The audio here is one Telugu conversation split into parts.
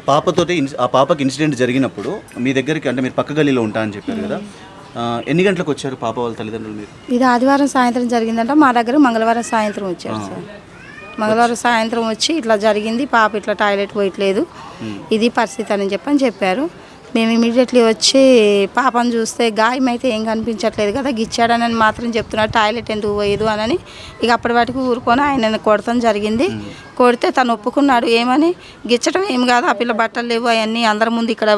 ఆ పాపకి ఇన్సిడెంట్ జరిగినప్పుడు మీ దగ్గరికి అంటే మీరు పక్క గల్లీలో ఉంటా అని చెప్పారు కదా, ఎన్ని గంటలకు వచ్చారు పాప వాళ్ళ తల్లిదండ్రులు? మీరు ఇది ఆదివారం సాయంత్రం జరిగిందంట, మా దగ్గర మంగళవారం సాయంత్రం వచ్చారు సార్. మంగళవారం సాయంత్రం వచ్చి ఇట్లా జరిగింది, పాప ఇట్లా టాయిలెట్ పోయట్లేదు, ఇది పరిస్థితి అని చెప్పారు. మేము ఇమీడియట్లీ వచ్చి పాపను చూస్తే గాయం అయితే ఏం కనిపించట్లేదు కదా, గిచ్చాడని మాత్రం చెప్తున్నాడు, టాయిలెట్ ఎందుకు పోయేదు అని. ఇక అప్పటి వాటికి ఊరుకొని ఆయన కొడతాం జరిగింది. కొడితే తను ఒప్పుకున్నాడు, ఏమని గిచ్చడం ఏం కాదు, ఆ పిల్ల బట్టలు లేవు అవన్నీ అందరి ముందు ఇక్కడ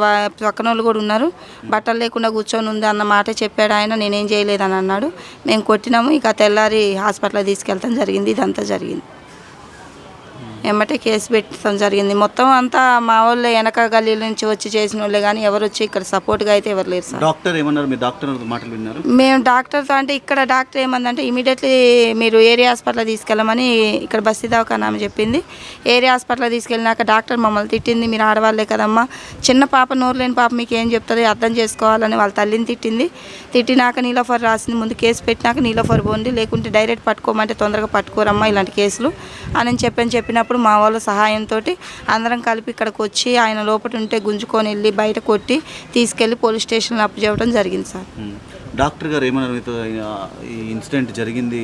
పక్కన వాళ్ళు కూడా ఉన్నారు, బట్టలు లేకుండా కూర్చొని ఉంది అన్న మాట చెప్పాడు ఆయన. నేనేం చేయలేదని అన్నాడు. మేము కొట్టినాము. ఇక తెల్లారి హాస్పిటల్ తీసుకెళ్తాం జరిగింది. ఇదంతా జరిగింది. ఎమ్మటే కేసు పెట్టడం జరిగింది. మొత్తం అంతా మా వాళ్ళే వెనక గల్లీల నుంచి వచ్చి చేసిన వాళ్ళే కానీ ఎవరు వచ్చి ఇక్కడ సపోర్ట్గా అయితే ఎవరు లేరు సార్. డాక్టర్ ఏమన్నారు? మీరు డాక్టర్ మాటలు విన్నారు? మేము డాక్టర్తో అంటే ఇక్కడ డాక్టర్ ఏమందంటే ఇమీడియట్లీ మీరు ఏరియా హాస్పిటల్ తీసుకెళ్ళమని ఇక్కడ బస్తీ దవాఖానా ఆమె చెప్పింది. ఏరియా హాస్పిటల్ తీసుకెళ్ళినాక డాక్టర్ మమ్మల్ని తిట్టింది, మీరు ఆడవాళ్ళే కదమ్మా, చిన్న పాప నోరు లేని పాప మీకు ఏం చెప్తుంది అర్థం చేసుకోవాలని వాళ్ళ తల్లిని తిట్టింది. తిట్టినాక నీలోఫర్ రాసింది. ముందు కేసు పెట్టినాక నీలోఫర్ పోండి, లేకుంటే డైరెక్ట్ పట్టుకోమంటే తొందరగా పట్టుకోరమ్మా ఇలాంటి కేసులు అని చెప్పినప్పుడు మా వాళ్ళ సహాయంతో అందరం కలిపి ఇక్కడికి వచ్చి ఆయన లోపల ఉంటే గుంజుకొని వెళ్ళి బయట కొట్టి తీసుకెళ్ళి పోలీస్ స్టేషన్లో అప్పచెప్పడం జరిగింది సార్. డాక్టర్ గారు ఏమన్నారు మీతో ఈ ఇన్సిడెంట్ జరిగింది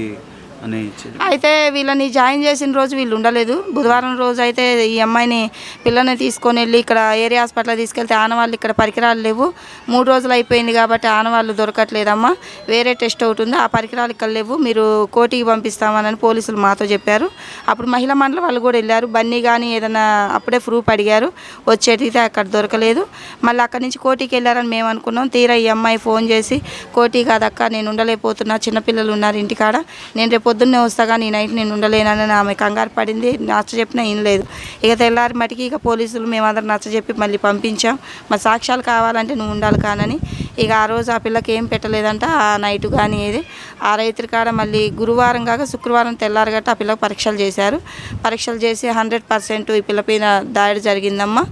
అని? అయితే వీళ్ళని జాయిన్ చేసిన రోజు వీళ్ళు ఉండలేదు. బుధవారం రోజు అయితే ఈ అమ్మాయిని పిల్లని తీసుకొని వెళ్ళి ఇక్కడ ఏరియా హాస్పిటల్ తీసుకెళ్తే ఆనవాళ్ళు ఇక్కడ పరికరాలు లేవు, 3 రోజులు అయిపోయింది కాబట్టి ఆనవాళ్ళు దొరకట్లేదమ్మా, వేరే టెస్ట్ ఒకటి ఉంది, ఆ పరికరాలు ఇక్కడ లేవు, మీరు కోటికి పంపిస్తామని పోలీసులు మాతో చెప్పారు. అప్పుడు మహిళా మండలి వాళ్ళు కూడా వెళ్ళారు, బన్నీ కానీ ఏదైనా అప్పుడే ప్రూఫ్ అడిగారు, వచ్చేటితే అక్కడ దొరకలేదు. మళ్ళీ అక్కడి నుంచి కోటికి వెళ్ళారని మేము అనుకున్నాం. తీరా ఈ అమ్మాయి ఫోన్ చేసి కోటి కాదక్క నేను ఉండలేకపోతున్నా, చిన్నపిల్లలు ఉన్నారు ఇంటికాడ, నేను రేపు పొద్దున్నే వస్తా కానీ ఈ నైట్ నేను ఉండలేనని ఆమె కంగారు పడింది. నచ్చ చెప్పినా ఏం లేదు. ఇక తెల్లారి మటుకి ఇక పోలీసులు మేమందరం నచ్చ చెప్పి మళ్ళీ పంపించాం. మా సాక్ష్యాలు కావాలంటే నువ్వు ఉండాలి కానని. ఇక ఆ రోజు ఆ పిల్లకి ఏం పెట్టలేదంట ఆ నైట్ కానీ ఏది. ఆ రైతు కాడ మళ్ళీ గురువారం కాక శుక్రవారం తెల్లారి గట్ట ఆ పిల్లకి పరీక్షలు చేశారు. పరీక్షలు చేసి 100% ఈ పిల్ల పైన దాడి జరిగిందమ్మా.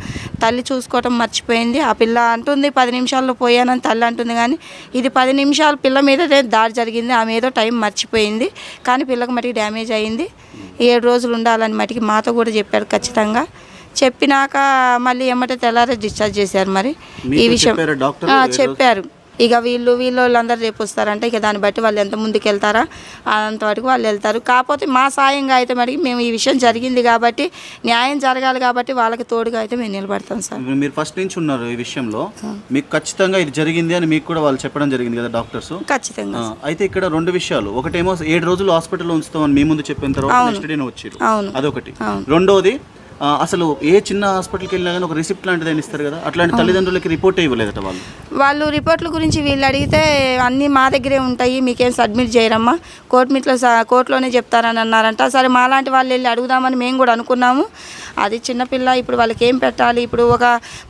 తల్లి చూసుకోవటం మర్చిపోయింది. ఆ పిల్ల అంటుంది 10 నిమిషాల్లో పోయానని తల్లి అంటుంది, కానీ ఇది 10 నిమిషాలు పిల్ల మీద దాడి జరిగింది. ఆమె ఏదో టైం మర్చిపోయింది, కానీ పిల్లకి మటుకు డ్యామేజ్ అయింది. 7 రోజులు ఉండాలని మటుకు మాతో కూడా చెప్పారు ఖచ్చితంగా. చెప్పినాక మళ్ళీ ఎమ్మటే తెల్లారే డిశ్చార్జ్ చేశారు. మరి ఈ విషయం చెప్పారు. ఇక వీళ్ళందరూ రేపు వస్తారంటే ఇక దాన్ని బట్టి వాళ్ళు ఎంత ముందుకు వెళ్తారా అంతవరకు వాళ్ళు వెళ్తారు. కాకపోతే మా సాయంగా అయితే మరి మేము ఈ విషయం జరిగింది కాబట్టి న్యాయం జరగాలి కాబట్టి వాళ్ళకి తోడుగా అయితే మేము నిలబడతాం సార్. మీరు ఫస్ట్ నుంచి ఉన్నారు ఈ విషయంలో, మీకు ఖచ్చితంగా ఇది జరిగింది అని మీకు కూడా వాళ్ళు చెప్పడం జరిగింది కదా డాక్టర్స్? ఖచ్చితంగా. అయితే ఇక్కడ 2 విషయాలు, ఒకటేమో 7 రోజులు హాస్పిటల్లో ఉంచుతామని మీ ముందు చెప్పిన తర్వాత నెక్స్ట్ డేనే వచ్చారు, అదొకటి. రెండోది అసలు ఏ చిన్న హాస్పిటల్కి వెళ్ళినా కానీ ఒక రిసిప్ట్ లాంటిది ఇస్తారు కదా, అట్లాంటి తల్లిదండ్రులకి రిపోర్ట్ ఇవ్వలేదట వాళ్ళు రిపోర్ట్ల గురించి వీళ్ళు అడిగితే అన్నీ మా దగ్గరే ఉంటాయి, మీకేం సబ్మిట్ చేయరమ్మా, కోర్టులోనే చెప్తారని అన్నారంట. సరే మాలాంటి వాళ్ళు వెళ్ళి అడుగుదామని మేము కూడా అనుకున్నాము. అది చిన్నపిల్ల, ఇప్పుడు వాళ్ళకి ఏం పెట్టాలి? ఇప్పుడు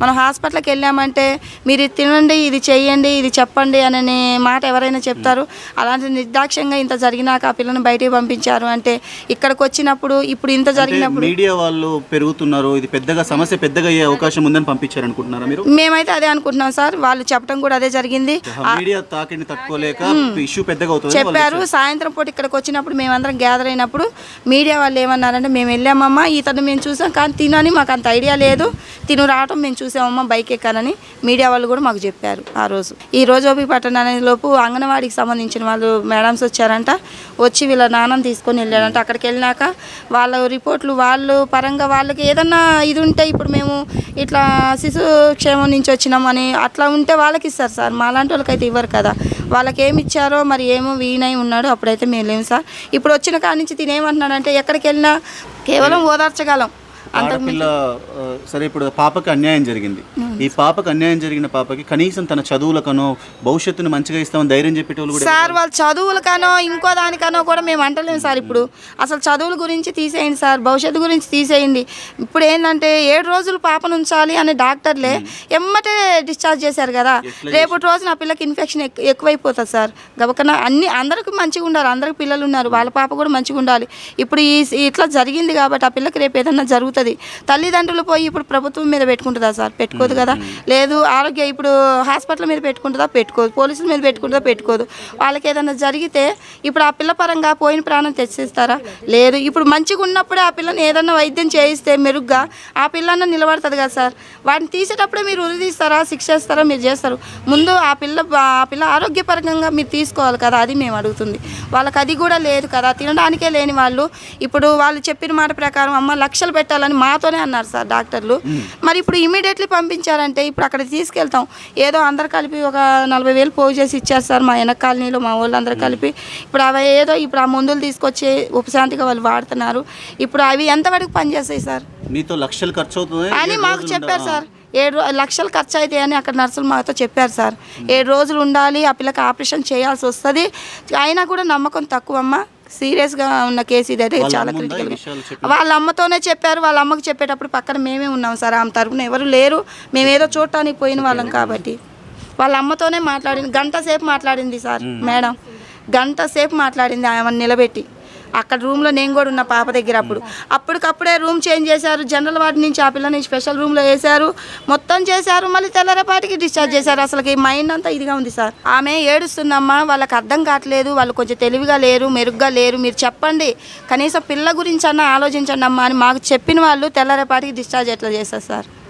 మనం హాస్పిటల్కి వెళ్ళామంటే మీరు ఇది తినండి, ఇది చెయ్యండి, ఇది చెప్పండి అనే మాట ఎవరైనా చెప్తారు. అలాంటి నిర్దాక్ష్యంగా ఇంత జరిగినాక ఆ పిల్లని బయటికి పంపించారు అంటే ఇక్కడికి వచ్చినప్పుడు ఇప్పుడు ఇంత జరిగినప్పుడు మీడియా వాళ్ళు పెరుగుతున్నారు, ఇది పెద్దగా సమస్య పెద్దగా అయ్యే అవకాశం ఉందని పంపించారు అనుకుంటున్నారా మీరు? మేమైతే అదే అనుకుంటున్నాం సార్. వాళ్ళు చెప్పడం కూడా అదే జరిగింది. మీడియా తాకిని తట్టుకోలేక ఇష్యూ పెద్దగా అవుతుంది చెప్పారు. సాయంత్రం పూట ఇక్కడికి వచ్చినప్పుడు మేమందరం గ్యాదర్ అయినప్పుడు మీడియా వాళ్ళు ఏమన్నారంటే మేము వెళ్ళామమ్మా, ఇతను మేము చూసాం కానీ తినని మాకు అంత ఐడియా లేదు, తిను రావటం మేము చూసామమ్మా బైక్ ఎక్కానని మీడియా వాళ్ళు కూడా మాకు చెప్పారు. ఆ రోజు ఈ రోజోబి పట్టణ లోపు అంగన్వాడికి సంబంధించిన వాళ్ళు మేడమ్స్ వచ్చారంట, వచ్చి వీళ్ళ నాన్నని తీసుకొని వెళ్ళారంట. అక్కడికి వెళ్ళినాక వాళ్ళ రిపోర్ట్లు వాళ్ళు పరంగా వాళ్ళకి ఏదన్నా ఇది ఉంటే ఇప్పుడు మేము ఇట్లా శిశు క్షేమం నుంచి వచ్చినామని అట్లా ఉంటే వాళ్ళకి ఇస్తారు సార్, మాలాంటి వాళ్ళకైతే ఇవ్వరు కదా. వాళ్ళకి ఏమి ఇచ్చారో మరి ఏమో వీణై ఉన్నాడు, అప్పుడైతే మేము లేము సార్. ఇప్పుడు వచ్చిన కాడి నుంచి తినేమంటున్నాడంటే ఎక్కడికి వెళ్ళినా కేవలం ఓదార్చగలం. ఆడపిల్ల సరే, ఇప్పుడు పాపకి అన్యాయం జరిగింది, ఈ పాపకి అన్యాయం జరిగిన పాపకి కనీసం తన చదువులకనో భవిష్యత్తును మంచిగా ఇస్తామని ధైర్యం చెప్పేటోళ్ళు కూడా సార్, వాళ్ళ చదువులకనో ఇంకో దానికనో కూడా మేము అంటలేము సార్. ఇప్పుడు అసలు చదువుల గురించి తీసేయండి సార్, భవిష్యత్తు గురించి తీసేయండి. ఇప్పుడు ఏంటంటే 7 రోజులు పాపను ఉంచాలి అనే డాక్టర్లే ఎమ్మటే డిశ్చార్జ్ చేశారు కదా. రేపటి రోజు నా పిల్లకి ఇన్ఫెక్షన్ ఎక్కువైపోతుంది సార్. గబకన్నా అందరికీ మంచిగా ఉండాలి, అందరికి పిల్లలు ఉన్నారు, వాళ్ళ పాప కూడా మంచిగా ఉండాలి. ఇప్పుడు ఇట్లా జరిగింది కాబట్టి ఆ పిల్లకి రేపు ఏదన్నా జరుగుతుంది, తల్లిదండ్రులు పోయి ఇప్పుడు ప్రభుత్వం మీద పెట్టుకుంటుందా సార్? పెట్టుకోదు కదా. కదా. లేదు ఆరోగ్య ఇప్పుడు హాస్పిటల్ మీద పెట్టుకుంటుందా పెట్టుకోదు, పోలీసుల మీద పెట్టుకుంటుందా పెట్టుకోదు. వాళ్ళకి ఏదైనా జరిగితే ఇప్పుడు ఆ పిల్ల పరంగా పోయిన ప్రాణం తెచ్చిస్తారా? లేదు. ఇప్పుడు మంచిగా ఉన్నప్పుడే ఆ పిల్లని ఏదన్నా వైద్యం చేయిస్తే మెరుగ్గా ఆ పిల్లన్న నిలబడుతుంది కదా సార్. వాటిని తీసేటప్పుడే మీరు ఉరి తీస్తారా, శిక్ష ఇస్తారా, మీరు చేస్తారు. ముందు ఆ పిల్ల ఆరోగ్యపరంగా మీరు తీసుకోవాలి కదా, అది మేము అడుగుతుంది. వాళ్ళకి అది కూడా లేదు కదా, తినడానికే లేని వాళ్ళు ఇప్పుడు వాళ్ళు చెప్పిన మాట ప్రకారం అమ్మ లక్షలు పెట్టాలని మాతోనే అన్నారు సార్ డాక్టర్లు. మరి ఇప్పుడు ఇమీడియట్లీ పంపించారంటే ఇప్పుడు అక్కడ తీసుకెళ్తాం, ఏదో అందరు కలిపి ఒక 40,000 పోగు చేసి ఇచ్చారు సార్ మా వెనక కాలనీలో మా వాళ్ళు అందరూ కలిపి. ఇప్పుడు అవి ఏదో ఇప్పుడు ఆ మందులు తీసుకొచ్చి ఉపశాంతిగా వాళ్ళు వాడుతున్నారు. ఇప్పుడు అవి ఎంతవరకు పనిచేస్తాయి సార్? మీతో లక్షలు ఖర్చు అవుతుంది అని మాకు చెప్పారు సార్. 7 లక్షలు ఖర్చు అవుతాయి అని అక్కడ నర్సులు మాతో చెప్పారు సార్. 7 రోజులు ఉండాలి, ఆ పిల్లకి ఆపరేషన్ చేయాల్సి వస్తుంది. అయినా కూడా నమ్మకం తక్కువమ్మ, సీరియస్గా ఉన్న కేసు ఇదైతే చాలా క్రిటికల్గా. వాళ్ళ అమ్మతోనే చెప్పారు. వాళ్ళ అమ్మకు చెప్పేటప్పుడు పక్కన మేమే ఉన్నాం సార్, ఆమె తరపున ఎవరు లేరు, మేమేదో చూడటానికి పోయిన వాళ్ళం కాబట్టి. వాళ్ళ అమ్మతోనే మాట్లాడింది, గంట సేపు మాట్లాడింది సార్ మేడం, గంట సేపు మాట్లాడింది ఆమెను నిలబెట్టి. అక్కడ రూమ్లో నేను కూడా ఉన్న పాప దగ్గర. అప్పటికప్పుడే రూమ్ చేంజ్ చేశారు, జనరల్ వార్డు నుంచి ఆ పిల్లని స్పెషల్ రూమ్లో వేశారు, మొత్తం చేశారు. మళ్ళీ తెల్లరేపాటికి డిశ్చార్జ్ చేశారు. అసలుకి మైండ్ అంతా ఇదిగా ఉంది సార్. ఆమె ఏడుస్తుందమ్మా, వాళ్ళకి అర్థం కావట్లేదు, వాళ్ళు కొంచెం తెలివిగా లేరు, మెరుగ్గా లేరు, మీరు చెప్పండి కనీసం పిల్ల గురించి అన్నా ఆలోచించండి అమ్మా అని మాకు చెప్పిన వాళ్ళు తెల్లరేపాటికి డిశ్చార్జ్ ఎట్లా చేస్తారు సార్?